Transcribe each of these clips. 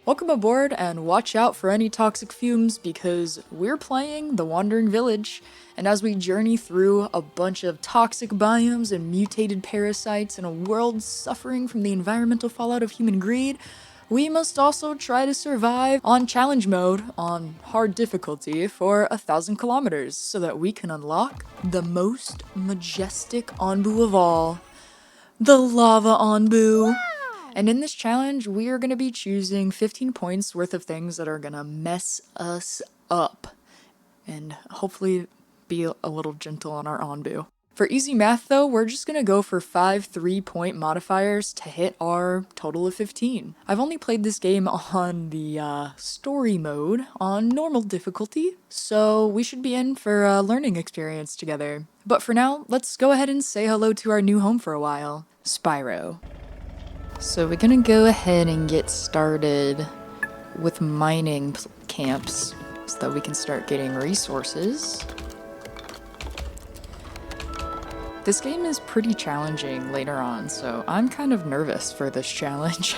Welcome aboard and watch out for any toxic fumes because we're playing The Wandering Village, and as we journey through a bunch of toxic biomes and mutated parasites in a world suffering from the environmental fallout of human greed, we must also try to survive on challenge mode on hard difficulty for 1,000 kilometers so that we can unlock the most majestic Onbu of all, the Lava Onbu. And in this challenge, we are going to be choosing 15 points worth of things that are going to mess us up. And hopefully be a little gentle on our Onbu. For easy math though, we're just going to go for 5 3-point modifiers to hit our total of 15. I've only played this game on the story mode on normal difficulty, so we should be in for a learning experience together. But for now, let's go ahead and say hello to our new home for a while, Spyro. So we're gonna go ahead and get started with mining camps so that we can start getting resources. This game is pretty challenging later on, so I'm kind of nervous for this challenge.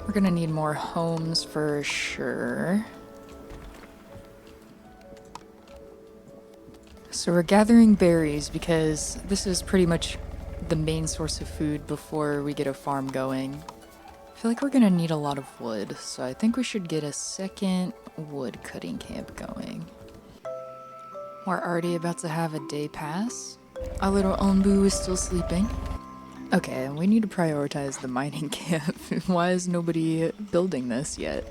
We're gonna need more homes for sure. So we're gathering berries because this is pretty much the main source of food before we get a farm going. I feel like we're gonna need a lot of wood, so I think we should get a second wood cutting camp going. We're already about to have a day pass. Our little Onbu is still sleeping. Okay, and we need to prioritize the mining camp. Why is nobody building this yet?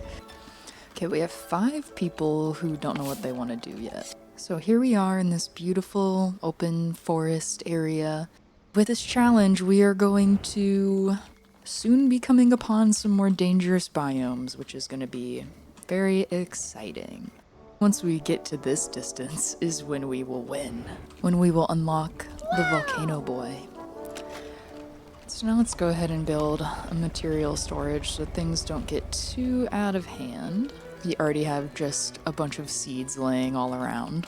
Okay, we have 5 people who don't know what they want to do yet. So here we are in this beautiful open forest area. With this challenge, we are going to soon be coming upon some more dangerous biomes, which is going to be very exciting. Once we get to this distance is when we will win, when we will unlock the Volcano Boy. So now let's go ahead and build a material storage so things don't get too out of hand. We already have just a bunch of seeds laying all around.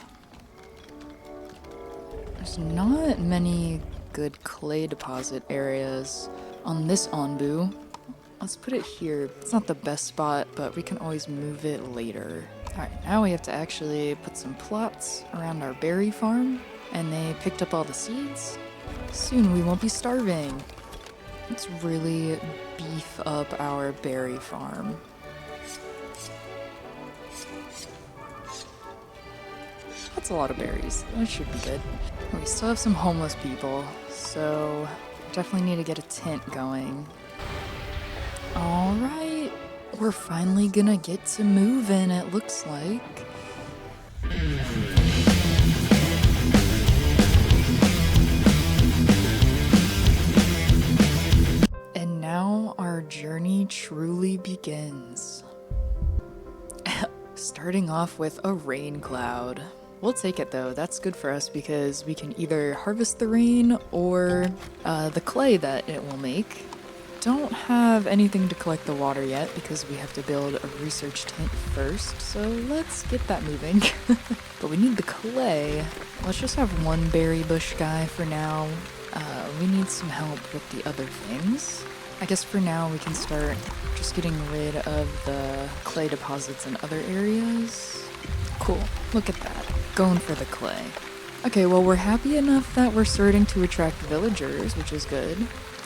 There's not many good clay deposit areas on this Onbu. Let's put it here. It's not the best spot, but we can always move it later. Alright, now we have to actually put some plots around our berry farm, and they picked up all the seeds. Soon we won't be starving. Let's really beef up our berry farm. That's a lot of berries. That should be good. We still have some homeless people, so definitely need to get a tent going. Alright, we're finally gonna get to moving, it looks like. And now our journey truly begins. Starting off with a rain cloud. We'll take it though, that's good for us because we can either harvest the rain or the clay that it will make. Don't have anything to collect the water yet because we have to build a research tent first, so let's get that moving. But we need the clay. Let's just have one berry bush guy for now. We need some help with the other things. I guess for now we can start just getting rid of the clay deposits in other areas. Cool, look at that. Going for the clay. Okay, well we're happy enough that we're starting to attract villagers, which is good.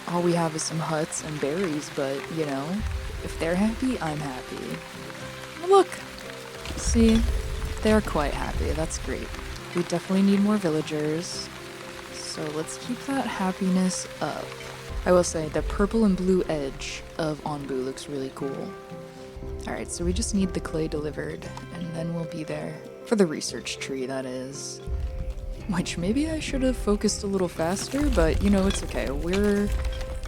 All we have is some huts and berries, but, you know, if they're happy, I'm happy. Look! See? They're quite happy, that's great. We definitely need more villagers, so let's keep that happiness up. I will say, the purple and blue edge of Onbu looks really cool. Alright, so we just need the clay delivered, and then we'll be there. For the research tree, that is. Which maybe I should have focused a little faster, but you know, it's okay. We're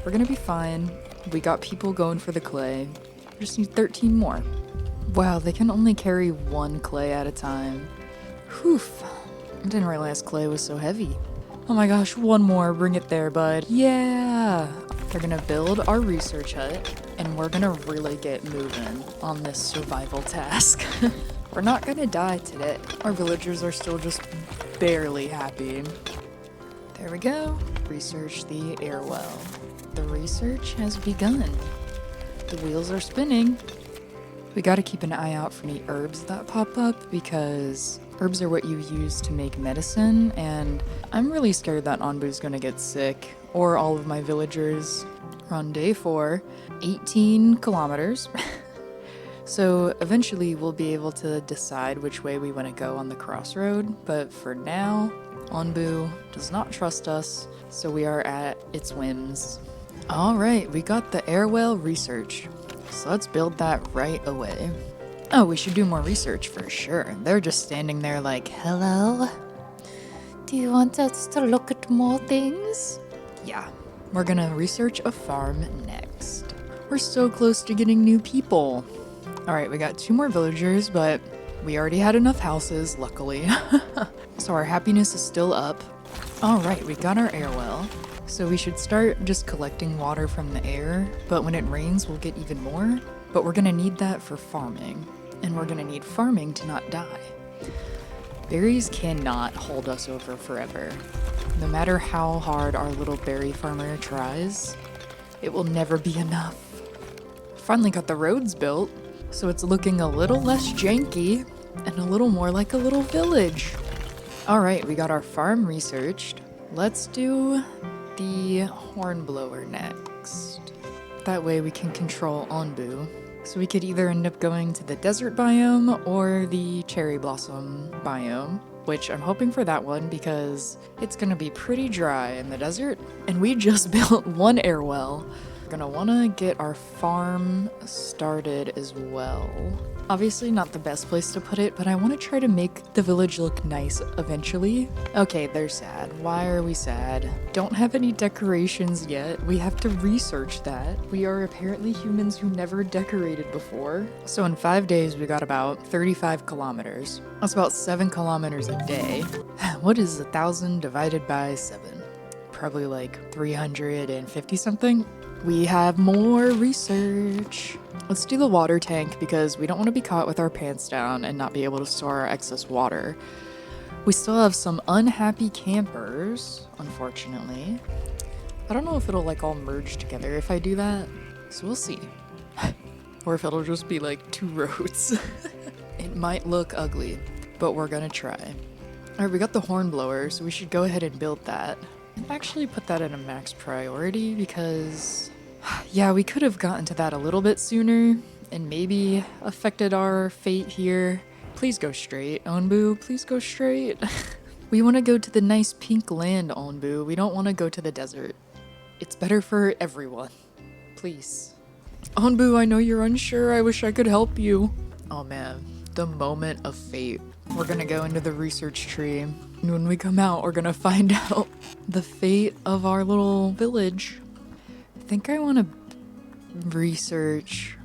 gonna be fine. We got people going for the clay. We just need 13 more. Wow, they can only carry 1 clay at a time. Whew. I didn't realize clay was so heavy. Oh my gosh, 1 more. Bring it there, bud. Yeah! They're gonna build our research hut, and we're gonna really get moving on this survival task. We're not gonna die today. Our villagers are still just barely happy. There we go. Research the airwell. The research has begun. The wheels are spinning. We gotta keep an eye out for any herbs that pop up because herbs are what you use to make medicine, and I'm really scared that Onbu's gonna get sick, or all of my villagers. We're on day 4, 18 kilometers. So eventually we'll be able to decide which way we want to go on the crossroad, but for now, Onbu does not trust us, so we are at its whims. Alright, we got the airwell research, so let's build that right away. Oh, we should do more research for sure. They're just standing there like, hello? Do you want us to look at more things? Yeah, we're gonna research a farm next. We're so close to getting new people. Alright, we got 2 more villagers, but we already had enough houses, luckily. So our happiness is still up. Alright, we got our air well. So we should start just collecting water from the air, but when it rains we'll get even more. But we're gonna need that for farming, and we're gonna need farming to not die. Berries cannot hold us over forever. No matter how hard our little berry farmer tries, it will never be enough. Finally got the roads built, so it's looking a little less janky and a little more like a little village. Alright, we got our farm researched. Let's do the hornblower next. That way we can control Onbu. So we could either end up going to the desert biome or the cherry blossom biome, which I'm hoping for that one because it's gonna be pretty dry in the desert. And we just built 1 air well. We're gonna wanna get our farm started as well. Obviously not the best place to put it, but I wanna try to make the village look nice eventually. Okay, they're sad. Why are we sad? Don't have any decorations yet. We have to research that. We are apparently humans who never decorated before. So in 5 days, we got about 35 kilometers. That's about 7 kilometers a day. What is 1,000 divided by 7? Probably like 350 something. We have more research. Let's do the water tank because we don't want to be caught with our pants down and not be able to store our excess water. We still have some unhappy campers, unfortunately. I don't know if it'll like all merge together if I do that, so we'll see. Or if it'll just be like 2 roads. It might look ugly, but we're gonna try. Alright, we got the hornblower, so we should go ahead and build that. I've actually put that at a max priority because, yeah, we could have gotten to that a little bit sooner and maybe affected our fate here. Please go straight, Onbu, please go straight. We want to go to the nice pink land, Onbu. We don't want to go to the desert. It's better for everyone. Please. Onbu, I know you're unsure. I wish I could help you. Oh man, the moment of fate. We're gonna go into the research tree, and when we come out, we're gonna find out the fate of our little village. I think I want to research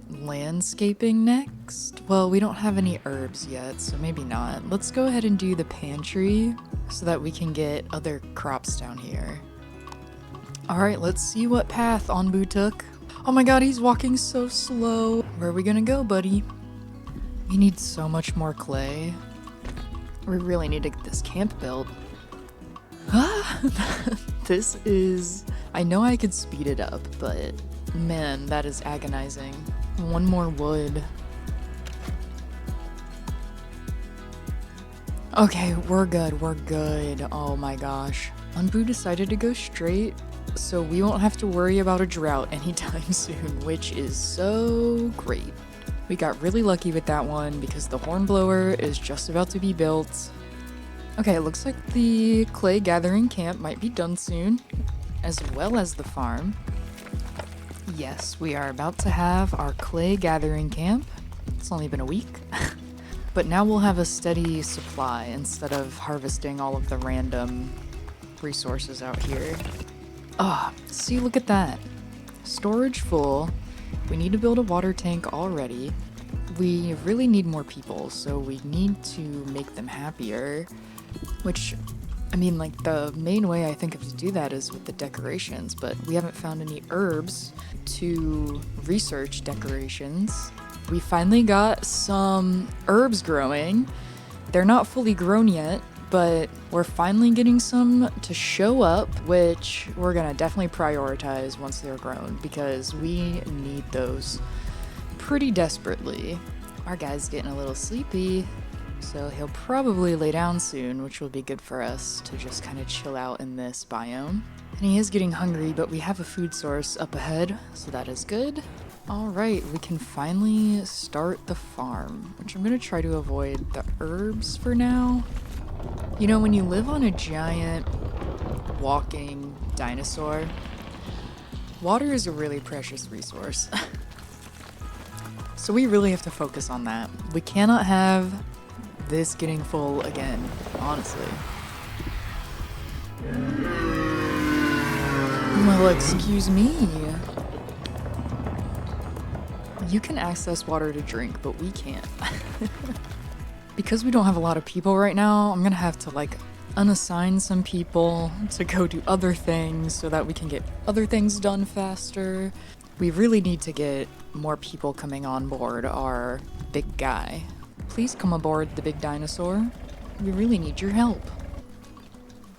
landscaping next. Well, we don't have any herbs yet, so maybe not. Let's go ahead and do the pantry so that we can get other crops down here. Alright, let's see what path Onbu took. Oh my god, he's walking so slow. Where are we gonna go, buddy? We need so much more clay. We really need to get this camp built. This is... I know I could speed it up, but man, that is agonizing. 1 more wood. Okay, we're good, we're good. Oh my gosh. Onbu decided to go straight, so we won't have to worry about a drought anytime soon, which is so great. We got really lucky with that one because the hornblower is just about to be built. Okay, it looks like the clay gathering camp might be done soon, as well as the farm. Yes, we are about to have our clay gathering camp. It's only been a week. But now we'll have a steady supply instead of harvesting all of the random resources out here. Ah, see, look at that. Storage full. We need to build a water tank already. We really need more people, so we need to make them happier. Which, I mean, like, the main way I think of to do that is with the decorations, but we haven't found any herbs to research decorations. We finally got some herbs growing. They're not fully grown yet, but we're finally getting some to show up, which we're gonna definitely prioritize once they're grown because we need those pretty desperately. Our guy's getting a little sleepy, so he'll probably lay down soon, which will be good for us to just kind of chill out in this biome. And he is getting hungry, but we have a food source up ahead, so that is good. Alright, we can finally start the farm, which I'm gonna try to avoid the herbs for now. You know, when you live on a giant walking dinosaur, water is a really precious resource. So we really have to focus on that. We cannot have this getting full again, honestly. Well, excuse me. You can access water to drink, but we can't. Because we don't have a lot of people right now, I'm gonna have to like unassign some people to go do other things so that we can get other things done faster. We really need to get more people coming on board our big guy. Please come aboard the big dinosaur. We really need your help.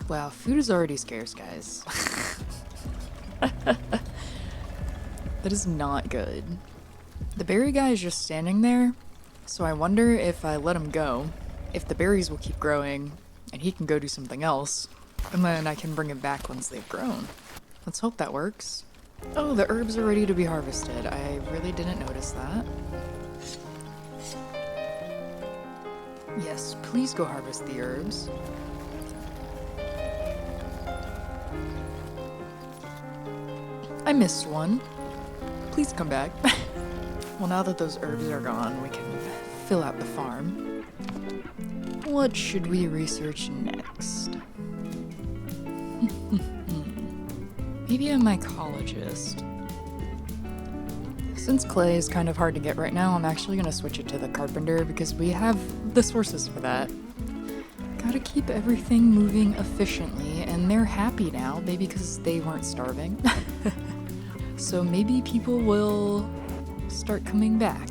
Wow, food is already scarce, guys. That is not good. The berry guy is just standing there, so I wonder if I let him go, if the berries will keep growing, and he can go do something else, and then I can bring him back once they've grown. Let's hope that works. Oh, the herbs are ready to be harvested. I really didn't notice that. Yes, please go harvest the herbs. I missed one. Please come back. Well, now that those herbs are gone, we can fill out the farm. What should we research next? Maybe a mycologist. Since clay is kind of hard to get right now, I'm actually gonna switch it to the carpenter because we have the sources for that. Gotta keep everything moving efficiently, and they're happy now, maybe because they weren't starving. So maybe people will start coming back.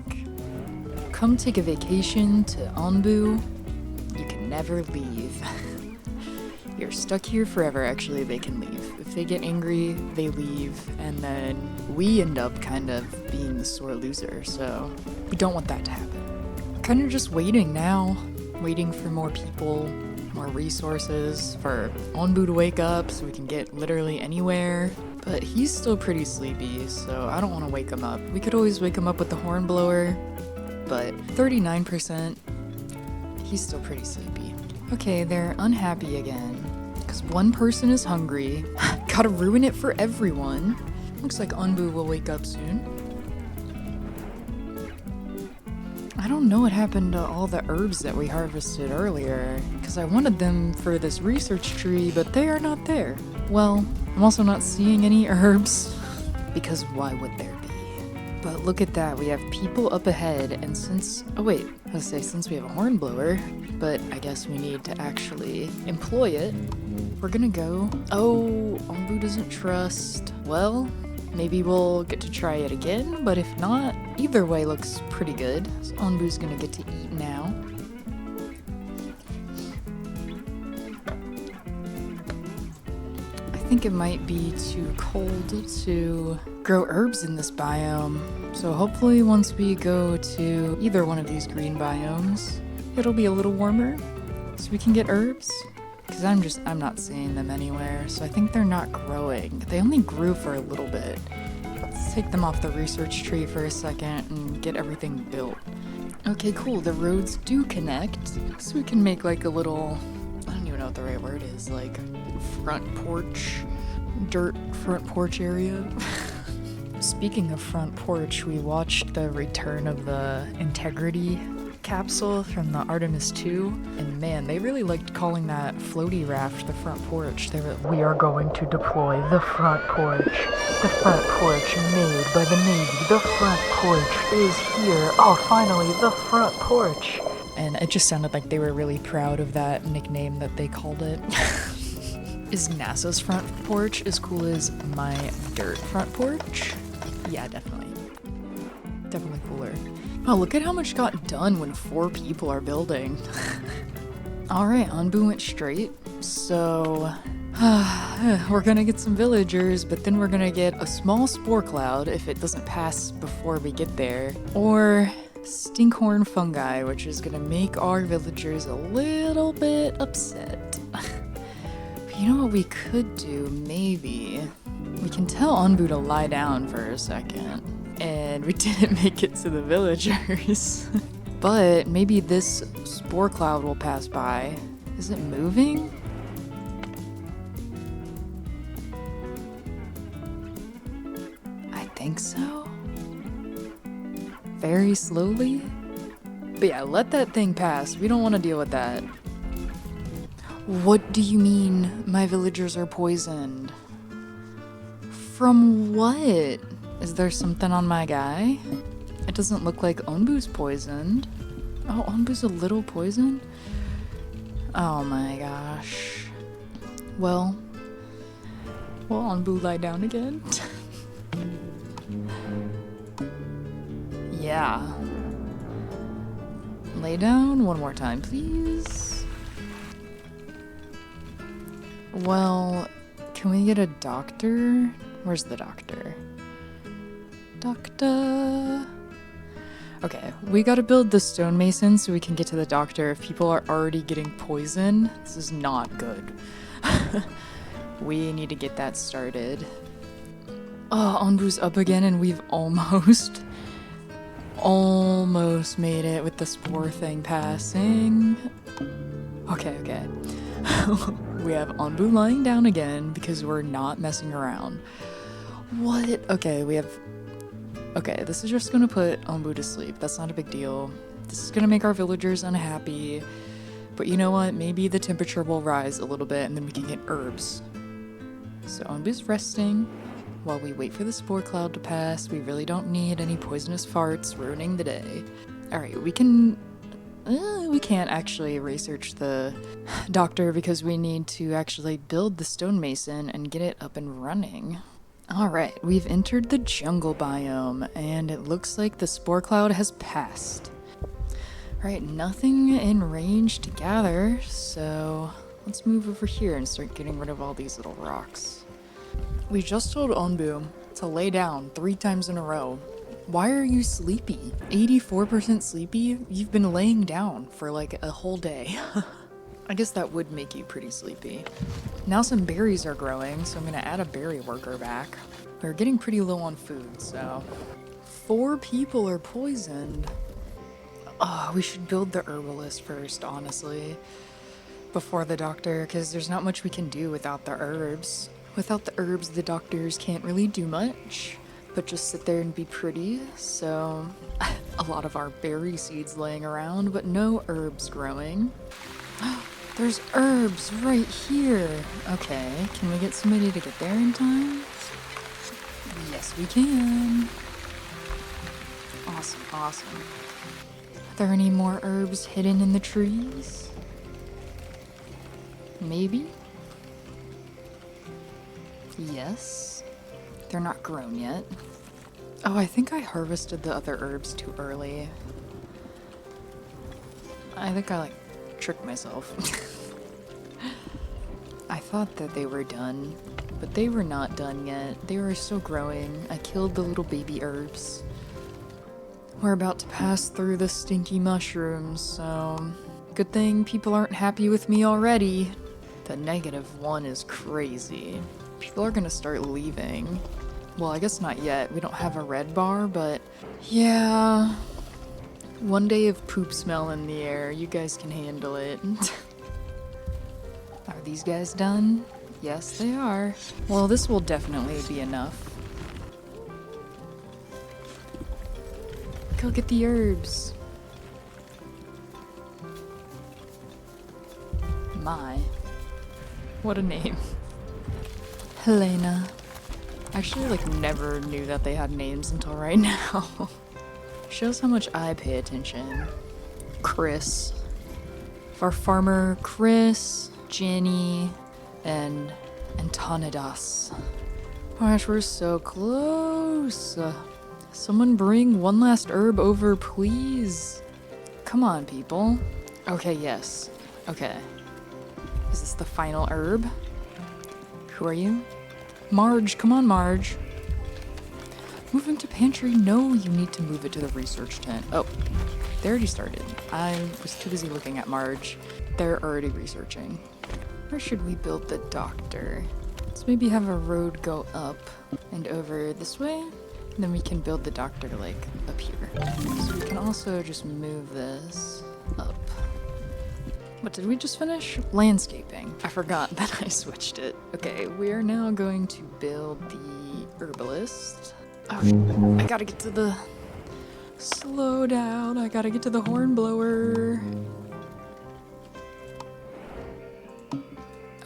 Come take a vacation to Onbu. You can never leave. You're stuck here forever. Actually, they can leave. If they get angry, they leave, and then we end up kind of being the sore loser, so we don't want that to happen. Kind of just waiting now. Waiting for more people, more resources, for Onbu to wake up so we can get literally anywhere. But he's still pretty sleepy, so I don't want to wake him up. We could always wake him up with the horn blower, but 39%, he's still pretty sleepy. Okay, they're unhappy again, because one person is hungry. Gotta ruin it for everyone. Looks like Onbu will wake up soon. I don't know what happened to all the herbs that we harvested earlier, because I wanted them for this research tree, but they are not there. Well, I'm also not seeing any herbs, because why would there be? But look at that, we have people up ahead, and since we have a horn blower, but I guess we need to actually employ it, we're gonna go. Oh, Onbu doesn't trust. Well, maybe we'll get to try it again, but if not, either way looks pretty good. So Onbu's gonna get to eat now. I think it might be too cold to grow herbs in this biome, so hopefully once we go to either one of these green biomes, it'll be a little warmer, so we can get herbs. Because I'm not seeing them anywhere, so I think they're not growing. They only grew for a little bit. Let's take them off the research tree for a second and get everything built. Okay, cool, the roads do connect, so we can make like a little, I don't even know what the right word is, like front porch, dirt front porch area. Speaking of front porch, we watched the return of the Integrity capsule from the Artemis 2, and man, they really liked calling that floaty raft the front porch. They were, we are going to deploy the front porch made by the Navy. The front porch is here. Oh, finally, the front porch. And it just sounded like they were really proud of that nickname that they called it. Is NASA's front porch as cool as my dirt front porch? Yeah, definitely. Definitely cooler. Oh, look at how much got done when 4 people are building. Alright, Onbu went straight, so We're gonna get some villagers, but then we're gonna get a small spore cloud if it doesn't pass before we get there. Or stinkhorn fungi, which is gonna make our villagers a little bit upset. You know what we could do, maybe? We can tell Onbu to lie down for a second. And we didn't make it to the villagers. But maybe this spore cloud will pass by. Is it moving? I think so. Very slowly. But yeah, let that thing pass. We don't want to deal with that. What do you mean my villagers are poisoned? From what? Is there something on my guy? It doesn't look like Onbu's poisoned. Oh, Onbu's a little poisoned? Oh my gosh. Well, will Onbu lie down again? Yeah. Lay down one more time, please. Well, can we get a doctor? Where's the doctor? Doctor. Okay, we gotta build the stonemason so we can get to the doctor. If people are already getting poisoned, this is not good. We need to get that started. Oh, Onbu's up again and we've almost made it with the spore thing passing. Okay. We have Onbu lying down again because we're not messing around. What? Okay, this is just gonna put Onbu to sleep. That's not a big deal. This is gonna make our villagers unhappy. But you know what? Maybe the temperature will rise a little bit and then we can get herbs. So Onbu's resting while we wait for the spore cloud to pass. We really don't need any poisonous farts ruining the day. Alright, we can't actually research the doctor because we need to actually build the stonemason and get it up and running. Alright, we've entered the jungle biome, and it looks like the spore cloud has passed. Alright, nothing in range to gather, so let's move over here and start getting rid of all these little rocks. We just told Onbu to lay down 3 times in a row. Why are you sleepy? 84% sleepy? You've been laying down for like a whole day. I guess that would make you pretty sleepy. Now some berries are growing, so I'm gonna add a berry worker back. We're getting pretty low on food, so 4 people are poisoned. Oh, we should build the herbalist first, honestly, before the doctor, because there's not much we can do without the herbs. Without the herbs, the doctors can't really do much, but just sit there and be pretty. So a lot of our berry seeds laying around, but no herbs growing. There's herbs right here. Okay, can we get somebody to get there in time? Yes, we can. Awesome. Are there any more herbs hidden in the trees? Maybe? Yes. They're not grown yet. Oh, I think I harvested the other herbs too early. I think I tricked myself. I thought that they were done, but they were not done yet. They were still growing. I killed the little baby herbs. We're about to pass through the stinky mushrooms, so good thing people aren't happy with me already. The -1 is crazy. People are gonna start leaving. Well, I guess not yet. We don't have a red bar, but yeah. One day of poop smell in the air. You guys can handle it. Are these guys done? Yes, they are. Well, this will definitely be enough. Go get the herbs. My. What a name. Helena. I actually never knew that they had names until right now. Shows how much I pay attention. Chris. Our farmer Chris, Jenny, and Antonidas. Oh gosh, we're so close. Someone bring one last herb over, please. Come on, people. Okay, yes. Okay. Is this the final herb? Who are you? Marge, come on, Marge. Moving to pantry? No, you need to move it to the research tent. Oh, they already started. I was too busy looking at Marge. They're already researching. Where should we build the doctor? Let's maybe have a road go up and over this way. And then we can build the doctor like up here. So we can also just move this up. What did we just finish? Landscaping. I forgot that I switched it. Okay, we are now going to build the herbalist. Oh, I gotta get to the... Slow down, I gotta get to the hornblower.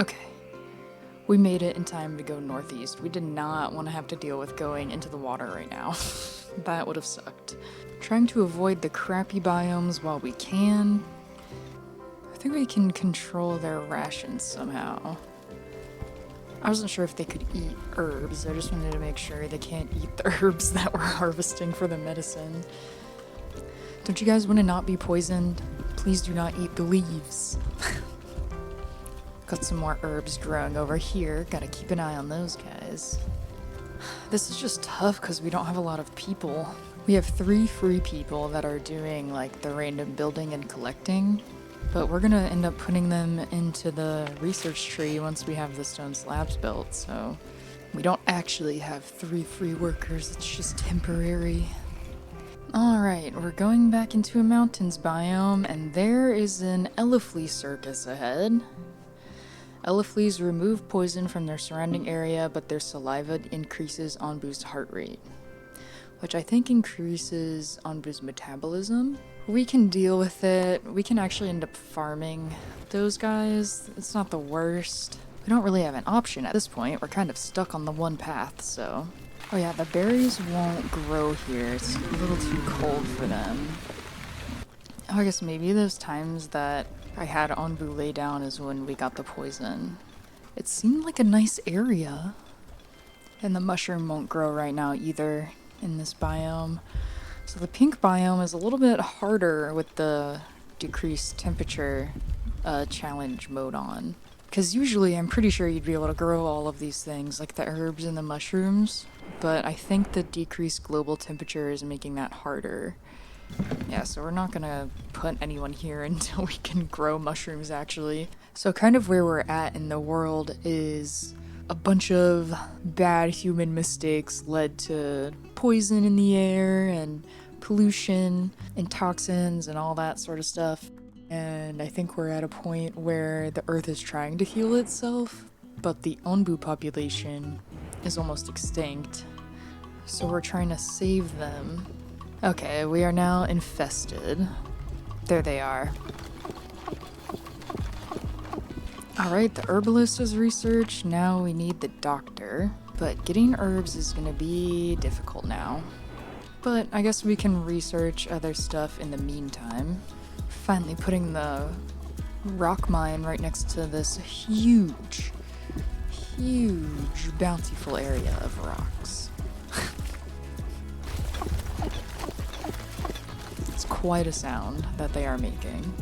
Okay. We made it in time to go northeast. We did not want to have to deal with going into the water right now. That would have sucked. Trying to avoid the crappy biomes while we can. I think we can control their rations somehow. I wasn't sure if they could eat herbs. I just wanted to make sure they can't eat the herbs that we're harvesting for the medicine. Don't you guys want to not be poisoned? Please do not eat the leaves. Got some more herbs growing over here. Gotta keep an eye on those guys. This is just tough because we don't have a lot of people. We have 3 free people that are doing like the random building and collecting. But we're gonna end up putting them into the research tree once we have the stone slabs built, so we don't actually have 3 free workers, it's just temporary. Alright, we're going back into a mountains biome, and there is an Eleflee circus ahead. Eleflees remove poison from their surrounding area, but their saliva increases Onbu's heart rate, which I think increases Onbu's metabolism. We can deal with it. We can actually end up farming those guys. It's not the worst. We don't really have an option at this point. We're kind of stuck on the one path, so... Oh yeah, the berries won't grow here. It's a little too cold for them. Oh, I guess maybe those times that I had Onbu lay down is when we got the poison. It seemed like a nice area. And the mushroom won't grow right now either in this biome. So the pink biome is a little bit harder with the decreased temperature challenge mode on. Because usually I'm pretty sure you'd be able to grow all of these things, like the herbs and the mushrooms. But I think the decreased global temperature is making that harder. Yeah, so we're not gonna put anyone here until we can grow mushrooms, actually. So kind of where we're at in the world is a bunch of bad human mistakes led to poison in the air and pollution and toxins and all that sort of stuff. And I think we're at a point where the Earth is trying to heal itself, but the Onbu population is almost extinct. So we're trying to save them. Okay, we are now infested. There they are. Alright, the herbalist is researched. Now we need the doctor. But getting herbs is gonna be difficult now. But I guess we can research other stuff in the meantime. Finally putting the rock mine right next to this huge, bountiful area of rocks. It's quite a sound that they are making.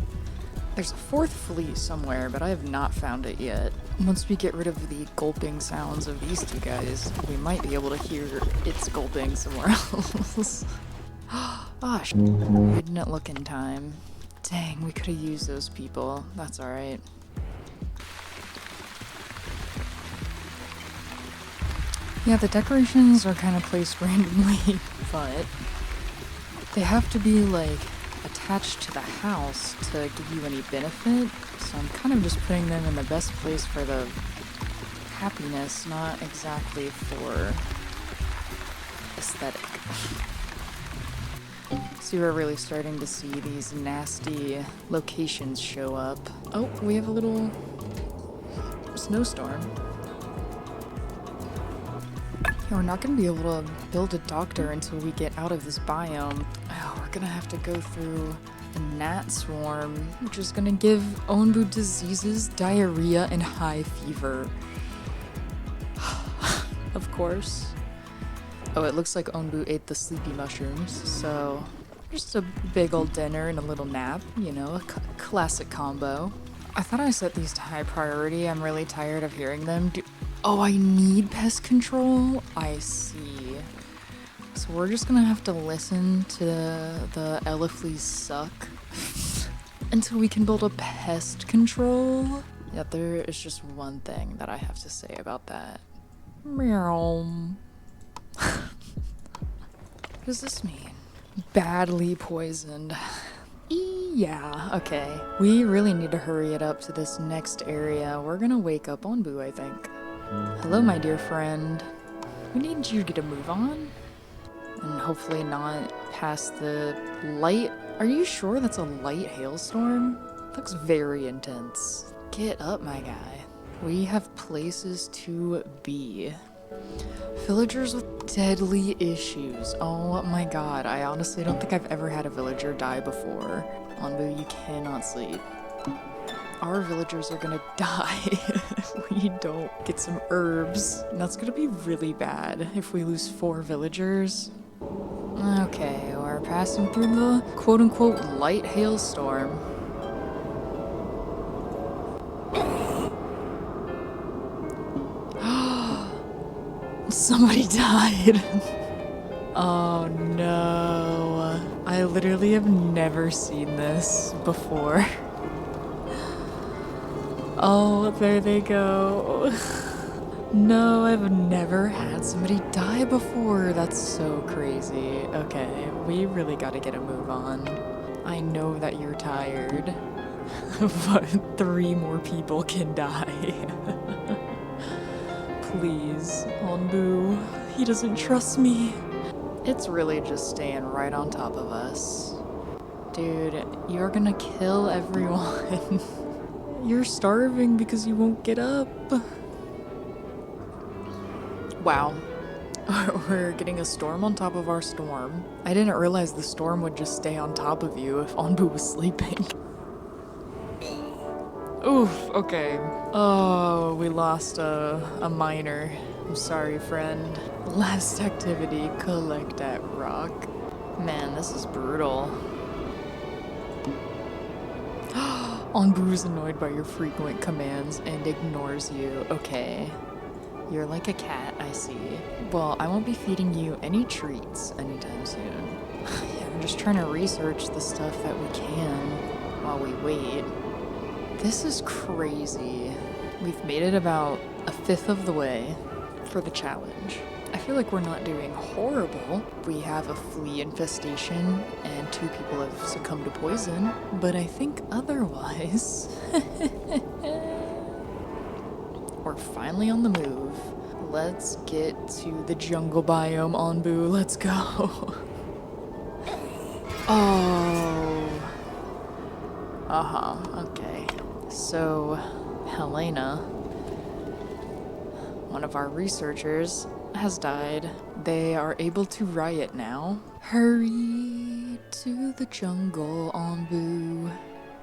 There's a 4th flea somewhere, but I have not found it yet. Once we get rid of the gulping sounds of these 2 guys, we might be able to hear its gulping somewhere else. Gosh, we didn't look in time. Dang, we could have used those people. That's alright. Yeah, the decorations are kind of placed randomly, but they have to be, like, attached to the house to give you any benefit, so I'm kind of just putting them in the best place for the happiness, not exactly for aesthetic. See, we're really starting to see these nasty locations show up. Oh, we have a little snowstorm. Yeah, we're not going to be able to build a doctor until we get out of this biome. Oh, we're going to have to go through a gnat swarm, which is going to give Onbu diseases, diarrhea, and high fever. Of course. Oh, it looks like Onbu ate the sleepy mushrooms, so just a big old dinner and a little nap, you know, a classic combo. I thought I set these to high priority. I'm really tired of hearing them. Oh, I need pest control? I see. So we're just gonna have to listen to the Elifleas suck until we can build a pest control. Yeah, there is just one thing that I have to say about that. Meow. What does this mean? Badly poisoned. Yeah, okay. We really need to hurry it up to this next area. We're gonna wake up Onbu, I think. Hello, my dear friend. We need you to get a move on. And hopefully not past the light. Are you sure that's a light hailstorm? Looks very intense. Get up, my guy. We have places to be. Villagers with deadly issues. Oh my god, I honestly don't think I've ever had a villager die before. Onbu, you cannot sleep. Our villagers are gonna die if we don't get some herbs. And that's gonna be really bad if we lose 4 villagers. Okay, we're passing through the quote-unquote light hailstorm. Somebody died. Oh no. I literally have never seen this before. Oh, there they go. No, I've never had somebody die before. That's so crazy. Okay, we really gotta get a move on. I know that you're tired, but 3 more people can die. Please, Onbu. He doesn't trust me. It's really just staying right on top of us. Dude, you're gonna kill everyone. You're starving because you won't get up. Wow. We're getting a storm on top of our storm. I didn't realize the storm would just stay on top of you if Onbu was sleeping. Oof, okay. Oh, we lost a miner. I'm sorry, friend. Last activity, collect that rock. Man, this is brutal. Onbu's annoyed by your frequent commands and ignores you. Okay. You're like a cat, I see. Well, I won't be feeding you any treats anytime soon. Yeah, I'm just trying to research the stuff that we can while we wait. This is crazy. We've made it about 1/5 of the way for the challenge. I feel like we're not doing horrible. We have a flea infestation and 2 people have succumbed to poison, but I think otherwise. We're finally on the move. Let's get to the jungle biome, Onbu. Let's go. Oh. Okay. So, Helena, one of our researchers, has died. They are able to riot now. Hurry to the jungle, Onbu.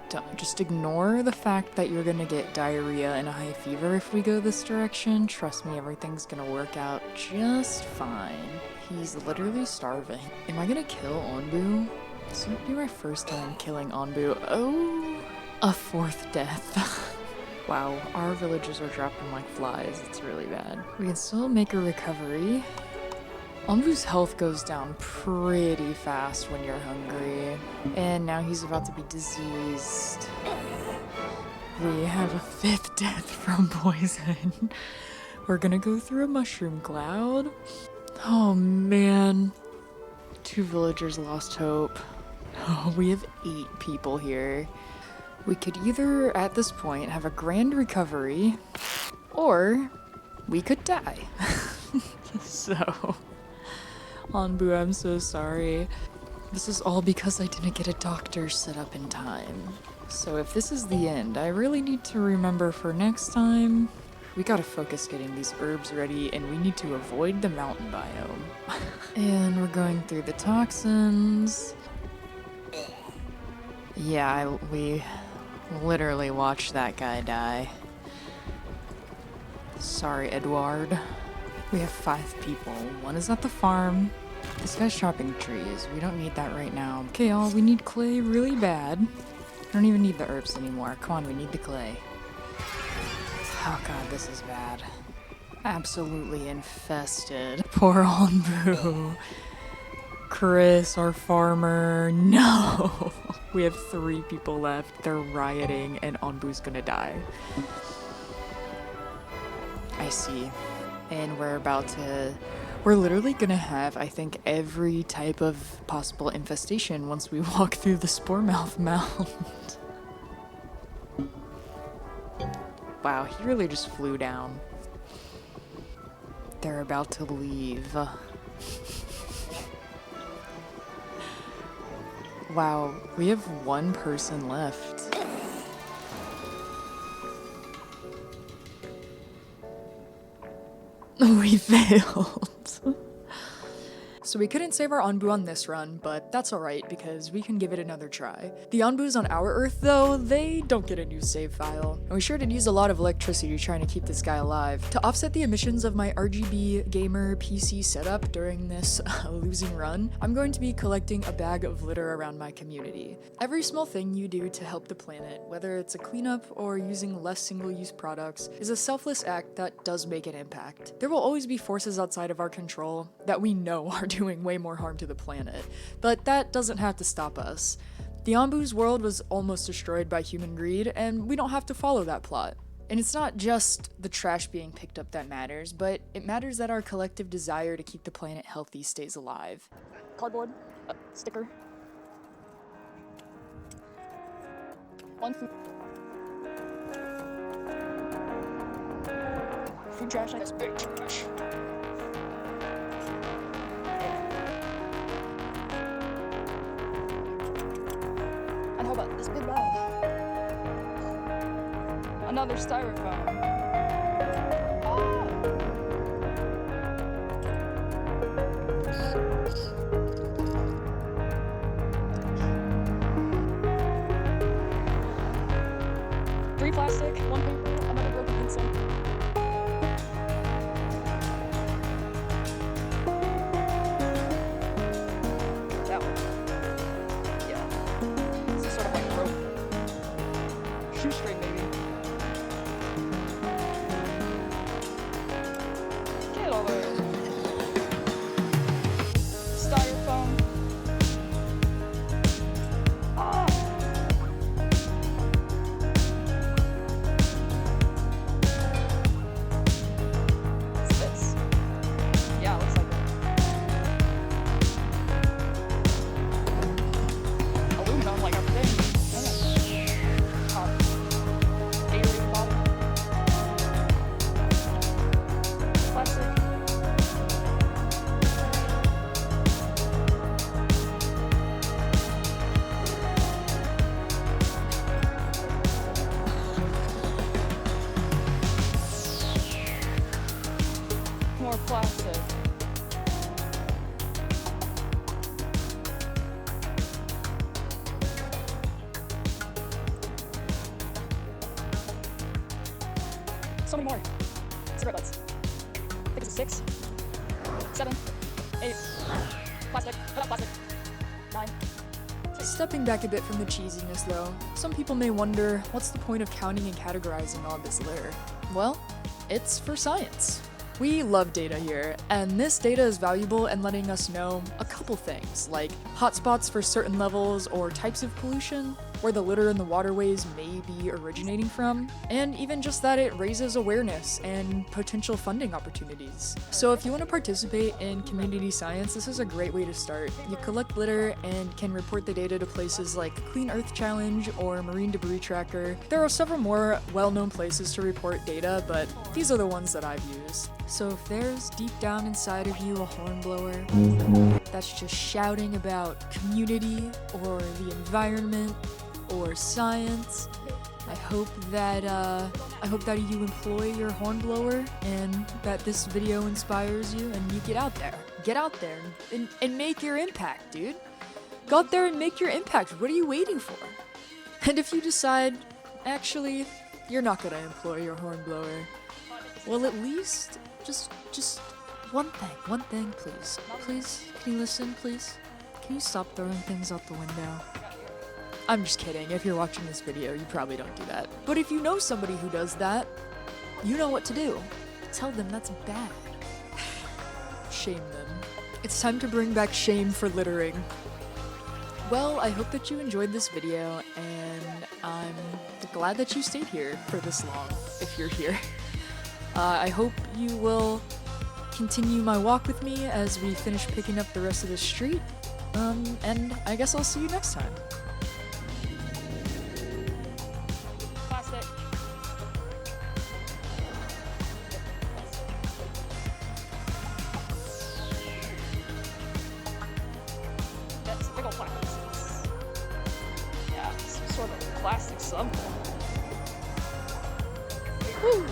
Don't just ignore the fact that you're gonna get diarrhea and a high fever if we go this direction. Trust me, everything's gonna work out just fine. He's literally starving. Am I gonna kill Onbu? This would be my first time killing Onbu. Oh, a 4th death. Wow, our villagers are dropping like flies. It's really bad. We can still make a recovery. Onbu's health goes down pretty fast when you're hungry. And now he's about to be diseased. We have a 5th death from poison. We're gonna go through a mushroom cloud. Oh man. 2 villagers lost hope. Oh, we have 8 people here. We could either, at this point, have a grand recovery, or we could die. So, Onbu, I'm so sorry. This is all because I didn't get a doctor set up in time. So if this is the end, I really need to remember for next time, we gotta focus getting these herbs ready, and we need to avoid the mountain biome. And we're going through the toxins. Yeah, we literally watched that guy die. Sorry, Edward. We have 5 people. 1 is at the farm. This guy's chopping trees. We don't need that right now. Okay, y'all, we need clay really bad. We don't even need the herbs anymore. Come on, we need the clay. Oh god, this is bad. Absolutely infested. Poor Onbu. Chris, our farmer. No! We have 3 people left. They're rioting, and Onbu's gonna die. I see. And we're literally gonna have, I think, every type of possible infestation once we walk through the Sporemouth Mound. Wow, he really just flew down. They're about to leave. Wow, we have 1 person left. We failed. So we couldn't save our Onbu on this run, but that's alright because we can give it another try. The Onbus on our Earth though, they don't get a new save file, and we sure did use a lot of electricity trying to keep this guy alive. To offset the emissions of my RGB gamer PC setup during this losing run, I'm going to be collecting a bag of litter around my community. Every small thing you do to help the planet, whether it's a cleanup or using less single-use products, is a selfless act that does make an impact. There will always be forces outside of our control that we know are doing way more harm to the planet, but that doesn't have to stop us. The Onbu's world was almost destroyed by human greed, and we don't have to follow that plot. And it's not just the trash being picked up that matters, but it matters that our collective desire to keep the planet healthy stays alive. Cardboard, sticker, 1 food. Food trash, that's big trash. And how about this big bag? Another styrofoam. Ah. 3 plastic, 1 paper, another broken pencil. That one. Yeah. This is sort of like a rope. Shoestring, maybe. Get over it. Styrofoam. Ah! What's this? Yeah, it looks like it. Aluminum, like a thing. Gatorade bottle. Plastic. More plastic. So many more. Cigarette butts. I think it's 6, 7, 8. Plastic. Cut out plastic. 9. Stepping back a bit from the cheesiness though, some people may wonder, what's the point of counting and categorizing all this litter? Well, it's for science. We love data here, and this data is valuable in letting us know a couple things, like hotspots for certain levels or types of pollution, where the litter in the waterways may be originating from, and even just that it raises awareness and potential funding opportunities. So if you want to participate in community science, this is a great way to start. You collect litter and can report the data to places like Clean Earth Challenge or Marine Debris Tracker. There are several more well-known places to report data, but these are the ones that I've used. So if there's deep down inside of you a hornblower that's just shouting about community or the environment or science, I hope that you employ your hornblower and that this video inspires you and you get out there and make your impact, dude. Go out there and make your impact. What are you waiting for? And if you decide, actually, you're not gonna employ your hornblower, well, at least just one thing, please. Please, can you listen, please? Can you stop throwing things out the window? I'm just kidding. If you're watching this video, you probably don't do that. But if you know somebody who does that, you know what to do. Tell them that's bad. Shame them. It's time to bring back shame for littering. Well, I hope that you enjoyed this video, and I'm glad that you stayed here for this long, if you're here. I hope you will continue my walk with me as we finish picking up the rest of the street, and I guess I'll see you next time. Plastic. That's a big old plastic. Yeah, some sort of plastic something. Woo!